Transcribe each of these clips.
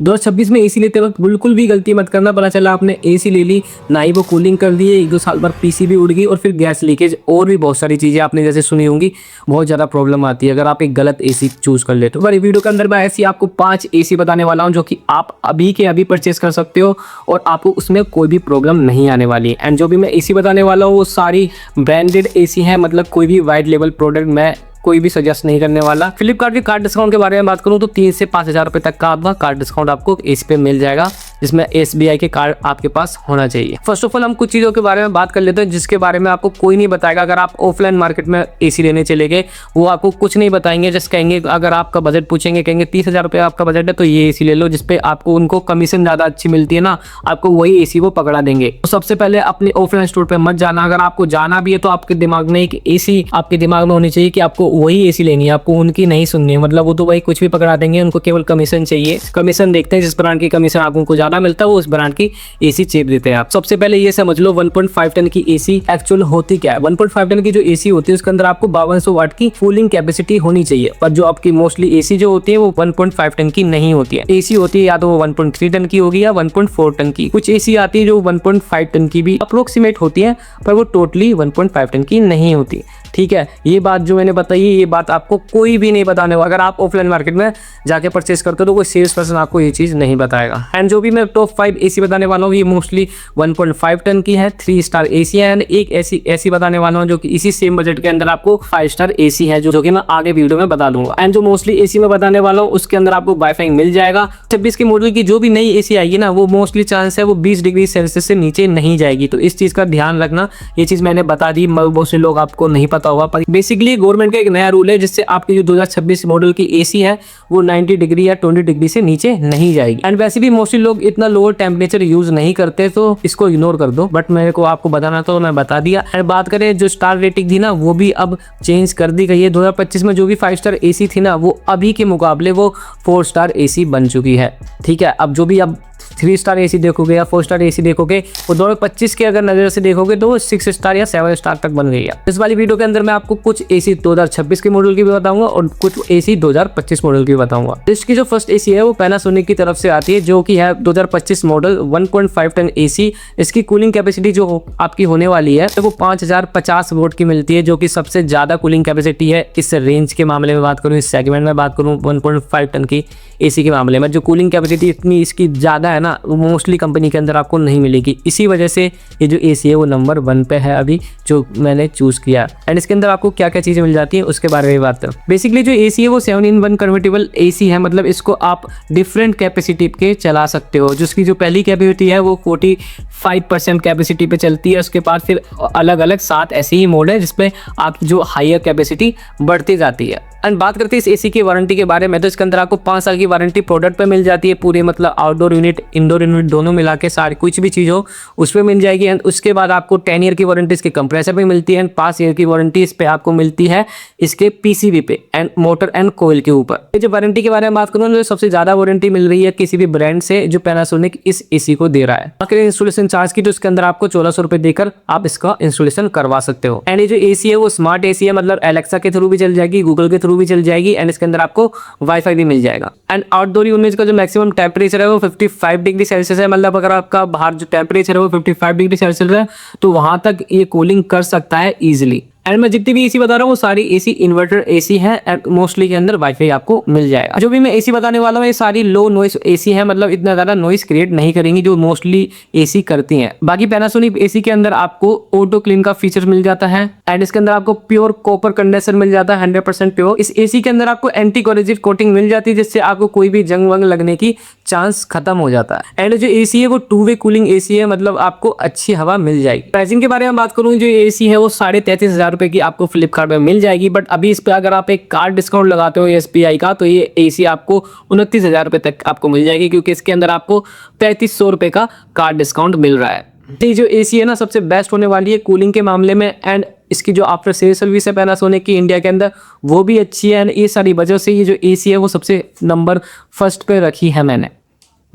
2026 में एसी लेते वक्त बिल्कुल भी गलती मत करना। पता चला आपने एसी ले ली, ना ही वो कूलिंग कर दी है, 1-2 साल बाद पीसी भी उड़ गई और फिर गैस लीकेज और भी बहुत सारी चीज़ें आपने जैसे सुनी होंगी। बहुत ज़्यादा प्रॉब्लम आती है अगर आप एक गलत एसी चूज़ कर लेते हो। पर वीडियो के अंदर मैं ऐसी आपको 5 एसी बताने वाला हूँ जो कि आप अभी के अभी परचेस कर सकते हो और आपको उसमें कोई भी प्रॉब्लम नहीं आने वाली है। एंड जो भी मैं एसी बताने वाला हूँ वो सारी ब्रांडेड एसी है, मतलब कोई भी वाइट लेवल प्रोडक्ट मैं कोई भी सजेस्ट नहीं करने वाला। फ्लिपकार्ट के कार्ड डिस्काउंट के बारे में बात करूं तो 3 से 5 हज़ार रुपए तक का आपका कार्ड डिस्काउंट आपको एसी पे मिल जाएगा, जिसमें SBI के कार्ड आपके पास होना चाहिए। फर्स्ट ऑफ ऑल हम कुछ चीज़ों के बारे में बात कर लेते हैं जिसके बारे में आपको कोई नहीं बताएगा। अगर आप ऑफलाइन मार्केट में एसी लेने चले गए वो आपको कुछ नहीं बताएंगे, जस्ट कहेंगे अगर आपका बजट पूछेंगे कहेंगे 30,000 रुपये आपका बजट है तो ये एसी ले लो, जिसपे आपको उनको कमीशन ज़्यादा अच्छी मिलती है ना, आपको वही एसी वो पकड़ा देंगे। तो सबसे पहले अपने ऑफलाइन स्टोर पर मत जाना। अगर आपको जाना भी है तो आपके दिमाग में एक एसी आपके दिमाग में होनी चाहिए कि आपको वही एसी लेनी है, आपको उनकी नहीं सुननी है। मतलब वो तो भाई कुछ भी पकड़ा देंगे, उनको केवल कमीशन चाहिए। कमीशन देखते हैं, जिस ब्रांड की कमीशन आपको उनको ज्यादा मिलता है वो उस ब्रांड की एसी चेप देते हैं आप। सबसे पहले ये समझ लो 1.5 टन की एसी एक्चुअल होती क्या है। 1.5 टन की जो एसी होती है उसके अंदर आपको 5200 वाट की कूलिंग कैपेसिटी होनी चाहिए, पर जो आपकी मोस्टली एसी जो होती है वो 1.5 टन की नहीं होती है। एसी होती है या तो वो 1.3 टन की होगी या 1.4 टन की। कुछ एसी आती है जो 1.5 टन की भी अप्रोक्सीमेट होती है, पर वो टोटली 1.5 टन की नहीं होती। ठीक है, ये बात जो मैंने बताई ये बात आपको कोई भी नहीं बताने वाला। अगर आप ऑफलाइन मार्केट में जाके परचेस करते हो तो कोई सेल्स पर्सन आपको ये चीज़ नहीं बताएगा। एंड जो भी मैं टॉप 5 एसी बताने वाला हूँ ये मोस्टली 1.5 टन की है, 3 स्टार एसी है। एंड एक ऐसी बताने वाला हूँ जो कि इसी सेम बजट के अंदर आपको 5 स्टार एसी है, जो कि मैं आगे वीडियो में बता दूंगा। एंड जो मोस्टली एसी में बताने वाला हूँ उसके अंदर आपको वाईफाई मिल जाएगा। 26 के मॉडल की जो भी नई एसी आएगी ना वो मोस्टली चांस है वो 20 डिग्री सेल्सियस से नीचे नहीं जाएगी, तो इस चीज़ का ध्यान रखना। ये चीज़ मैंने बता दी, बहुत से लोग आपको नहीं पता होगा, पर बेसिकली गवर्नमेंट का एक नया रूल है जिससे आपकी जो 2026 मॉडल की एसी है वो 90 डिग्री या 20 डिग्री से नीचे नहीं जाएगी। एंड वैसे भी मोस्टली लोग इतना लोअर टेम्परेचर यूज नहीं करते तो इसको इग्नोर कर दो, बट मेरे को आपको बताना तो मैं बता दिया। एंड बात करें जो स्टार रेटिंग थी ना वो भी अब चेंज कर दी गई है। 2025 में जो भी 5 स्टार एसी थी ना वो अभी के मुकाबले वो 4 स्टार एसी बन चुकी है। ठीक है, अब जो भी अब 3 स्टार एसी देखोगे या 4 स्टार एसी देखोगे वो 2025 के अगर नजर से देखोगे तो वो 6 स्टार या 7 स्टार तक बन गई है। इस वाली वीडियो के अंदर मैं आपको कुछ एसी 2026 के मॉडल की भी बताऊंगा और कुछ एसी 2025 मॉडल की बताऊंगा। इसकी जो फर्स्ट एसी है वो पैनासोनिक की तरफ से आती है जो कि है 2025 मॉडल 1.5 टन एसी। इसकी कूलिंग कैपेसिटी जो आपकी होने वाली है तो वो 5050 वोट की मिलती है, जो कि सबसे ज्यादा कूलिंग कैपेसिटी है इस रेंज के मामले में बात करूँ, इस सेगमेंट में बात करूँ 1.5 टन की एसी के मामले में। जो कूलिंग कैपेसिटी इतनी इसकी ज़्यादा है ना वो मोस्टली कंपनी के अंदर आपको नहीं मिलेगी। इसी वजह से ये जो एसी है वो नंबर 1 पे है अभी जो मैंने चूज़ किया। एंड इसके अंदर आपको क्या क्या चीज़ें मिल जाती हैं उसके बारे में बात करें। बेसिकली जो एसी है वो 7-in-1 कन्वर्टेबल एसी है, मतलब इसको आप डिफरेंट कैपेसिटी के चला सकते हो। जिसकी जो पहली कैपेसिटी है वो 45% कैपेसिटी पे चलती है, उसके बाद फिर अलग अलग 7 ऐसे ही मोड है जिसपे आपकी जो हायर कैपेसिटी बढ़ती जाती है। एंड बात करते हैं इस एसी की वारंटी के बारे में, तो इसके अंदर आपको 5 साल की वारंटी प्रोडक्ट पे मिल जाती है पूरी, मतलब आउटडोर यूनिट इंडोर यूनिट दोनों मिला के सारी कुछ भी चीज़ हो उस पर मिल जाएगी। एंड उसके बाद आपको 10 ईयर की वारंटी इसके कंप्रेसर पे मिलती है एंड 5 ईयर की वारंटी इस पे आपको मिलती है इसके पीसीबी पे एंड मोटर एंड कोयल के ऊपर। ये जो वारंटी के बारे में बात करूँ तो सबसे ज़्यादा वारंटी मिल रही है किसी भी ब्रांड से जो पैनासोनिक इस एसी को दे रहा है। बाकी इंस्टॉलेशन चार्ज की तो इसके अंदर आपको 1400 रुपये देकर आप इसका इंस्टॉलेशन करवा सकते हो। एंड ये जो एसी है वो स्मार्ट एसी है, मतलब एलेक्सा के थ्रू भी चल जाएगी, गूगल के थ्रू भी चल जाएगी एंड इसके अंदर आपको वाईफाई भी मिल जाएगा। एंड आउटडोर यूनिट का जो मैक्सिमम टेम्परेचर है वो 55 डिग्री सेल्सियस है, मतलब अगर आपका बाहर जो टेम्परेचर है वो 55 डिग्री सेल्सियस है तो वहां तक ये कूलिंग कर सकता है इजीली। एंड मैं जितनी भी एसी बता रहा हूँ वो सारी एसी इन्वर्टर एसी है एंड मोस्टली के अंदर वाईफाई आपको मिल जाएगा। जो भी मैं एसी बताने वाला हूँ ये सारी लो नॉइस एसी है, मतलब इतना ज़्यादा नॉइस क्रिएट नहीं करेंगी जो मोस्टली एसी करती हैं। बाकी पैनासोनिक एसी के अंदर आपको ऑटो क्लीन का फीचर मिल जाता है एंड इसके अंदर आपको प्योर कॉपर कंडेंसर मिल जाता है 100% प्योर। इस एसी के अंदर आपको एंटी कोरोसिव कोटिंग मिल जाती है जिससे आपको कोई भी जंग वंग लगने की चांस खत्म हो जाता है। एंड जो एसी है वो 2 वे कूलिंग एसी है, मतलब आपको अच्छी हवा मिल जाएगी। प्राइसिंग के बारे में बात करूँ जो एसी है वो 33,500 रुपये की आपको फ्लिपकार्ट में मिल जाएगी, बट अभी इस पे अगर आप एक कार्ड डिस्काउंट लगाते हो SBI का तो ये एसी आपको 29,000 रुपये तक आपको मिल जाएगी, क्योंकि इसके अंदर आपको 3500 रुपये का कार्ड डिस्काउंट मिल रहा है। ये जो एसी है ना सबसे बेस्ट होने वाली है कूलिंग के मामले में एंड इसकी जो आफ्टर सेल सर्विस है पैनासोनिक की इंडिया के अंदर वो भी अच्छी है एंड ये सारी वजह से ये जो एसी है वो सबसे नंबर 1 पे रखी है मैंने।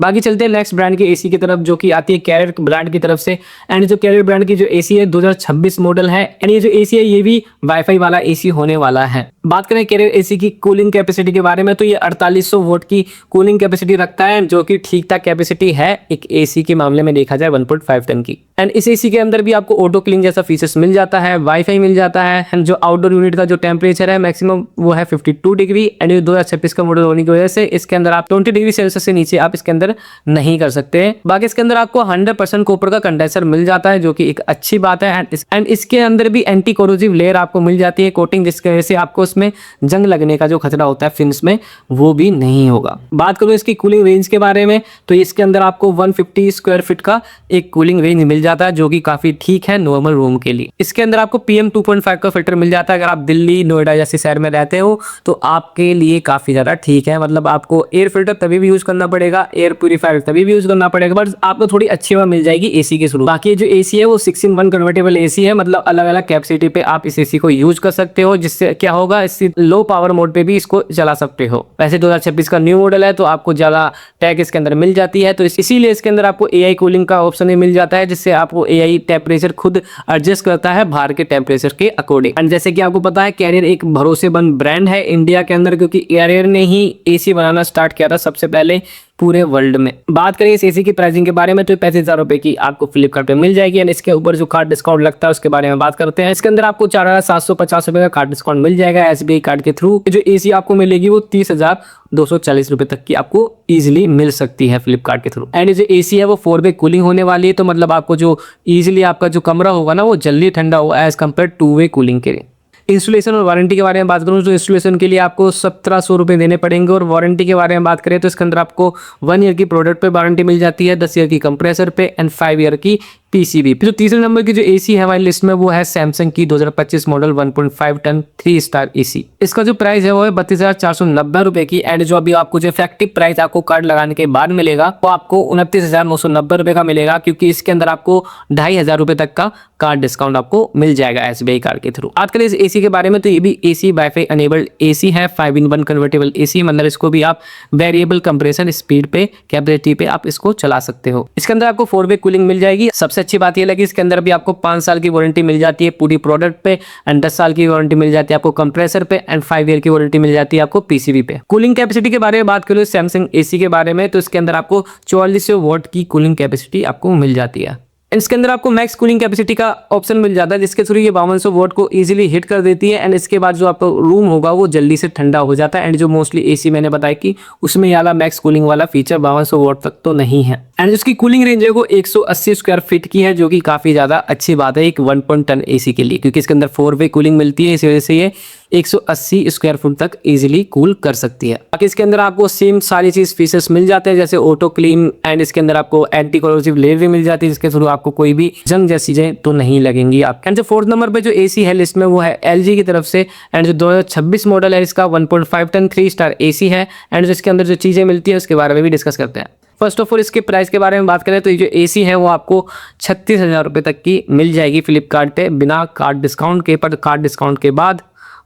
बाकी चलते हैं नेक्स्ट ब्रांड की एसी की तरफ जो कि आती है कैरियर ब्रांड की तरफ से। एंड जो कैरियर ब्रांड की जो एसी है 2026 मॉडल है एंड ये जो एसी है ये भी वाईफाई वाला एसी होने वाला है। बात करें कैरियर एसी की कूलिंग कैपेसिटी के बारे में, तो ये 4800 वोट की कूलिंग कैपेसिटी रखता है, जो कि ठीक ठाक कैपेसिटी है एक एसी के मामले में देखा जाए 1.5 टन की। एंड इस एसी के अंदर भी आपको ऑटो क्लीन जैसा फीचर्स मिल जाता है, वाईफाई मिल जाता है, एंड जो आउटडोर यूनिट का जो टेम्परेचर है मैक्सिमम वो है 52 डिग्री। एंड ये 2026 का मॉडल होने की वजह से इसके अंदर आप 20 डिग्री सेल्सियस से नीचे आप इसके अंदर नहीं कर सकते हैं। बाकी इसके अंदर आपको 100% कॉपर का कंडेंसर मिल जाता है, जो कि एक अच्छी बात है। एंड इसके अंदर भी एंटी कोरोसिव लेयर आपको मिल जाती है कोटिंग, जिसकी वजह से आपको उसमें जंग लगने का जो खतरा होता है फिन्स में वो भी नहीं होगा। बात करूं इसकी कूलिंग रेंज के बारे में, तो इसके अंदर आपको 150 स्क्वायर फीट का एक कूलिंग रेंज मिल जाता है, जो कि काफी ठीक है नॉर्मल रूम के लिए। इसके अंदर आपको PM 2.5 का फिल्टर मिल जाता है। अगर आप दिल्ली नोएडा जैसे शहर में रहते हो तो आपके लिए काफी ज्यादा ठीक है, मतलब आपको एयर फिल्टर तभी भी यूज करना पड़ेगा, एयर प्यूरीफायर तभी भी यूज करना पड़ेगा, बट आपको थोड़ी अच्छी हवा मिल जाएगी एसी के थ्रू। बाकी जो एसी है वो 6-in-1 कन्वर्टेबल एसी है, मतलब अलग अलग कैपेसिटी पे आप इस एसी को यूज कर सकते हो, जिससे क्या होगा इससे लो पावर मोड पे भी इसको चला सकते हो। वैसे 2026 का न्यू मॉडल है तो आपको ज्यादा टैग इसके अंदर मिल जाती है, तो इसीलिए इसके अंदर आपको AI कूलिंग का ऑप्शन भी मिल जाता है, जिससे आपको AI टेम्परेचर खुद एडजस्ट करता है बाहर के टेम्परेचर के अकॉर्डिंग। एंड जैसे कि आपको पता है कैरियर एक भरोसेमंद ब्रांड है इंडिया के अंदर, क्योंकि कैरियर ने ही एसी बनाना स्टार्ट किया था सबसे पहले पूरे वर्ल्ड में। बात करें इस एसी की प्राइसिंग के बारे में, तो 35,000 रुपए की आपको फ्लिपकार्ट पे मिल जाएगी। एंड इसके ऊपर जो कार्ड डिस्काउंट लगता है उसके बारे में बात करते हैं। इसके अंदर आपको 4,750 रुपए का कार्ड डिस्काउंट मिल जाएगा SBI कार्ड के थ्रू। जो एसी आपको मिलेगी वो 30,240 रुपए तक की आपको इजिली मिल सकती है फ्लिपकार्ट के थ्रू। एंड जो एसी है वो 4-वे कूलिंग होने वाली है, तो मतलब आपको जो इजिली आपका जो कमरा होगा ना वो जल्दी ठंडा होगा एज कम्पेयर 2-वे कूलिंग के लिए। इंस्टॉलेशन और वारंटी के बारे में बात करूं तो इंस्टॉलेशन के लिए आपको 1700 रुपए देने पड़ेंगे, और वारंटी के बारे में बात करें तो इसके अंदर आपको 1 ईयर की प्रोडक्ट पे वारंटी मिल जाती है, 10 ईयर की कंप्रेसर पे एंड 5 ईयर की PCB। जो तीसरे नंबर की जो एसी है हमारी लिस्ट में वो है सैमसंग की 2025 मॉडल 1.5 टन 3 स्टार एसी। इसका जो प्राइस है वो है 32,490 रुपए की। एंड जो अभी आपको जो इफेक्टिव प्राइस आपको कार्ड लगाने के बाद मिलेगा वो आपको 29,990 रुपए का मिलेगा, क्योंकि इसके अंदर आपको 2,500 रुपए तक का कार्ड डिस्काउंट आपको मिल जाएगा SBI कार्ड के थ्रू। आज कल इस एसी के बारे में, तो ये भी एसी वाईफाई अनेबल्ड एसी है, 5-in-1 कन्वर्टेबल एसी, मतलब इसको भी आप वेरिएबल कंप्रेशन स्पीड पे कैपेसिटी पे आप इसको चला सकते हो। इसके अंदर आपको 4-वे कूलिंग मिल जाएगी। सबसे अच्छी बात ये लगी इसके अंदर भी आपको 5 साल की वारंटी मिल जाती है पूरी प्रोडक्ट पे, एंड 10 साल की वारंटी मिल जाती है आपको कंप्रेसर पे, एंड 5 ईयर की वारंटी मिल जाती है आपको PCB पे। कूलिंग कैपेसिटी के बारे में बात करूं सैमसंग एसी के बारे में, तो इसके अंदर आपको 4400 वॉट की कूलिंग कैपेसिटी आपको मिल जाती है। इसके अंदर आपको मैक्स कूलिंग कैपेसिटी का ऑप्शन मिल जाता है, जिसके थ्रू ये 5200 वोट को इजीली हिट कर देती है। एंड इसके बाद जो आपका रूम होगा वो जल्दी से ठंडा हो जाता है। एंड जो मोस्टली एसी मैंने बताया कि उसमें ये वाला मैक्स कूलिंग वाला फीचर 5200 वोट तक तो नहीं है। एंड उसकी कूलिंग रेंज है वो 180 स्क्वायर फीट की है, जो कि काफी ज्यादा अच्छी बात है एक 1 टन एसी के लिए, क्योंकि इसके अंदर 4-वे कूलिंग मिलती है, इस वजह से ये 180 स्क्वायर फुट तक इजीली कूल कर सकती है। बाकी इसके अंदर आपको सेम सारी चीज फीचर्स मिल जाते हैं, जैसे ऑटो क्लीन, एंड इसके अंदर आपको एंटी कोरोसिव लेयर भी मिल जाती है, जिसके थ्रू आपको कोई भी जंग जैसी चीजें तो नहीं लगेंगी आप। एंड जो 4th नंबर पे जो एसी है लिस्ट में वो है LG की तरफ से। एंड जो 2026 मॉडल है इसका 1.5 टन 3 स्टार एसी है। एंड जो इसके अंदर जो चीजें मिलती है उसके बारे में भी डिस्कस करते हैं। फर्स्ट ऑफ ऑल इसके प्राइस के बारे में बात करें तो ये जो एसी है वो आपको 36,000 रुपए तक की मिल जाएगी फ्लिपकार्ट पे बिना कार्ड डिस्काउंट के। पर कार्ड डिस्काउंट के बाद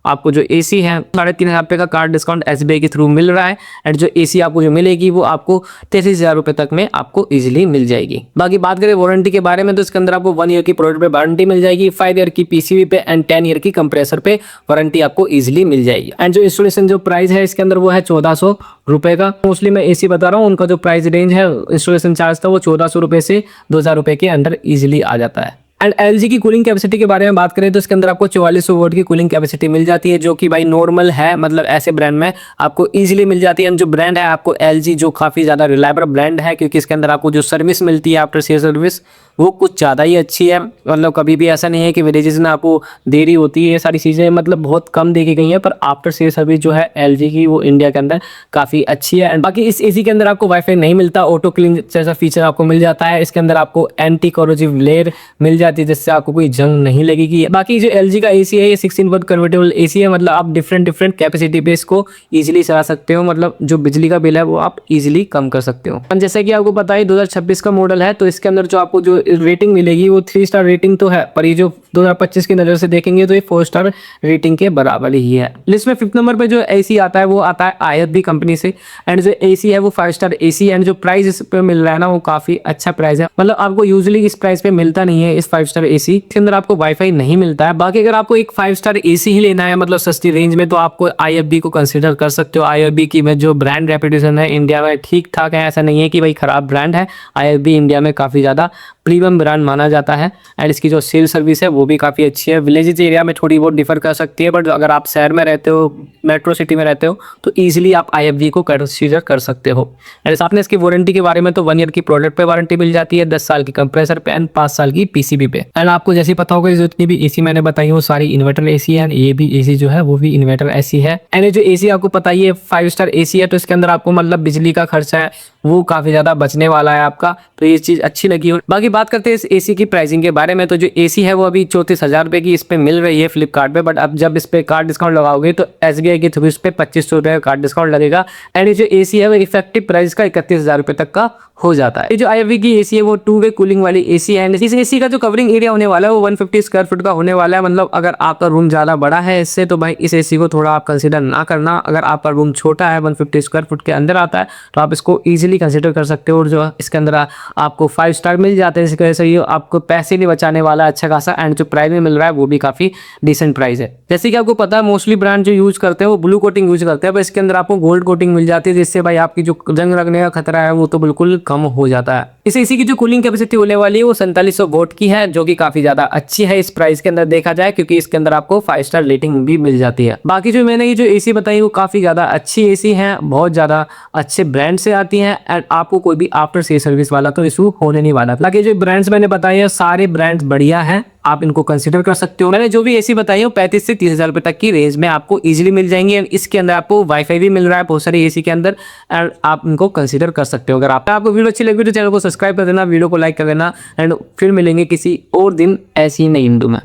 आपको जो एसी है 3,500 रुपये का कार्ड डिस्काउंट SBI के थ्रू मिल रहा है। एंड जो एसी आपको जो मिलेगी वो आपको 33,000 रुपये तक में आपको इजीली मिल जाएगी। बाकी बात करें वारंटी के बारे में तो इसके अंदर आपको 1 ईयर की प्रोडक्ट पे वारंटी मिल जाएगी, 5 ईयर की PCB पे एंड 10 ईयर की कंप्रेसर पे वारंटी आपको इजीली मिल जाएगी। एंड जो इंस्टॉलेशन जो प्राइस है इसके अंदर वो है 1,400 रुपये का। मोस्टली मैं एसी बता रहा हूँ, उनका जो प्राइस रेंज है इंस्टॉलेशन चार्ज था वो 1,400 रुपये से 2,000 रुपये के अंदर इजीली आ जाता है। एंड LG की कूलिंग कैपेसिटी के बारे में बात करें तो इसके अंदर आपको 4400 वोट की कूलिंग कैपेसिटी मिल जाती है, जो कि भाई नॉर्मल है, मतलब ऐसे ब्रांड में आपको इजीली मिल जाती है। एंड जो ब्रांड है आपको LG जो काफ़ी ज़्यादा रिलायबल ब्रांड है, क्योंकि इसके अंदर आपको जो सर्विस मिलती है आफ्टर सेल सर्विस वो कुछ ज़्यादा ही अच्छी है। मतलब कभी भी ऐसा नहीं है कि विलेजेस में आपको देरी होती है, ये सारी चीज़ें मतलब बहुत कम देखी गई हैं, पर आफ्टर सेल सर्विस जो है LG की वो इंडिया के अंदर काफ़ी अच्छी है। एंड बाकी इस एसी के अंदर आपको वाईफाई नहीं मिलता, ऑटो क्लीन जैसा फीचर आपको मिल जाता है। इसके अंदर आपको एंटी कोरोसिव लेयर मिल जाती है, जिससे आपको कोई जंग नहीं लगेगी। बाकी जो LG का एसी है ये 6-in-1 कन्वर्टेबल एसी है, मतलब आप डिफरेंट कैपेसिटी पे इसको इजीली चला सकते हो, मतलब जो बिजली का बिल है वो आप इजीली कम कर सकते हो। जैसा कि आपको पता है 2026 का मॉडल है, तो इसके अंदर जो आपको जो रेटिंग मिलेगी वो 3 स्टार रेटिंग तो है, पर ये जो 2025 की नज़र से देखेंगे तो ये 4 स्टार रेटिंग के बराबर ही है। लिस्ट में 5th नंबर पे जो एसी आता है वो आता है IFB कंपनी से। एंड जो एसी है वो 5 स्टार एसी। एंड जो प्राइस इस पे मिल रहा है ना वो काफ़ी अच्छा प्राइस है, मतलब आपको यूजुअली इस प्राइस पे मिलता नहीं है। इस 5 स्टार एसी के अंदर आपको वाईफाई नहीं मिलता है। बाकी अगर आपको एक 5 स्टार एसी ही लेना है मतलब सस्ती रेंज में, तो आपको IFB को कंसिडर कर सकते हो। IFB की में जो ब्रांड रेपुटेशन है इंडिया में ठीक ठाक है, ऐसा नहीं है कि भाई खराब ब्रांड है। IFB इंडिया में काफ़ी ज़्यादा प्रीमियम ब्रांड माना जाता है। एंड इसकी जो सेल सर्विस है वो भी काफ़ी अच्छी है। विलेजेस एरिया में थोड़ी बहुत डिफर कर सकती है, बट अगर आप शहर में रहते हो, मेट्रो सिटी में रहते हो, तो ईजिली आप IFB को कंसीडर कर सकते हो। एंड आपने इसकी वारंटी के बारे में तो 1 ईयर की प्रोडक्ट पे वारंटी मिल जाती है, 10 साल की कंप्रेसर पे एंड 5 साल की PCB पे। एंड आपको जैसे पता होगा जितनी भी AC मैंने बताई वो सारी इन्वर्टर AC है। एंड ये भी AC जो है वो भी इन्वर्टर AC है। एंड ये जो AC आपको पता ही है 5 स्टार AC है, तो इसके अंदर आपको मतलब बिजली का खर्चा है वो काफ़ी ज़्यादा बचने वाला है आपका, तो ये चीज़ अच्छी लगी। और बाकी बात करते हैं इस AC की प्राइसिंग के बारे में, तो जो AC है वो अभी 34,000 रुपये की इस पे मिल रही है फ्लिपकार्ट पे। बट अब जब इस पे कार्ड डिस्काउंट लगाओगे तो SBI के थ्रू इस पे 2500 रुपये कार्ड डिस्काउंट लगेगा। एंड ये जो AC है वो इफेक्टिव प्राइस का 31,000 रुपये तक का हो जाता है। ये जो IFB की AC है वो 2 वे कूलिंग वाली AC है। एंड इस AC का जो कवरिंग एरिया होने वाला है वो 150 स्क्वायर फुट का होने वाला है। मतलब अगर आपका रूम ज़्यादा बड़ा है इससे, तो भाई इस AC को थोड़ा आप कंसीडर ना करना। अगर आपका रूम छोटा है 150 स्क्वायर फुट के अंदर आता है तो आप इसको ईजिली कंसीडर कर सकते हो। और जो इसके अंदर आपको 5 स्टार मिल जाते हैं, इसकी वजह से ये आपको पैसे नहीं बचाने वाला अच्छा खासा। एंड जो प्राइस में मिल रहा है वो भी काफ़ी डिसेंट प्राइस है। जैसे कि आपको पता है मोस्टली ब्रांड जो यूज़ करते हैं वो ब्लू कोटिंग यूज़ करते हैं, पर इसके अंदर आपको गोल्ड कोटिंग मिल जाती है, जिससे भाई आपकी जो जंग लगने का खतरा है वो तो बिल्कुल कम हो जाता है। इस AC की जो कूलिंग कैपेसिटी होने वाली है वो 4700 वोट की है, जो कि काफी ज्यादा अच्छी है इस प्राइस के अंदर देखा जाए, क्योंकि इसके अंदर आपको 5 स्टार रेटिंग भी मिल जाती है। बाकी जो मैंने ये जो AC बताई वो काफी ज्यादा अच्छी AC है, बहुत ज्यादा अच्छे ब्रांड से आती है। एंड आपको कोई भी आफ्टर सेल सर्विस वाला तो इशू होने नहीं वाला। बाकी जो ब्रांड्स मैंने बताए हैं सारे ब्रांड्स बढ़िया है, आप इनको कंसीडर कर सकते हो। मैंने जो भी AC बताई है 35 से 30,000 रुपये तक की रेंज में आपको इजीली मिल जाएंगे। एंड इसके अंदर आपको वाईफाई भी मिल रहा है बहुत सारी AC के अंदर, एंड आप इनको कंसीडर कर सकते हो। अगर आपको वीडियो अच्छी लगी तो चैनल को सब्सक्राइब कर देना, वीडियो को लाइक कर देना। एंड फिर मिलेंगे किसी और दिन ऐसी नई वीडियो में।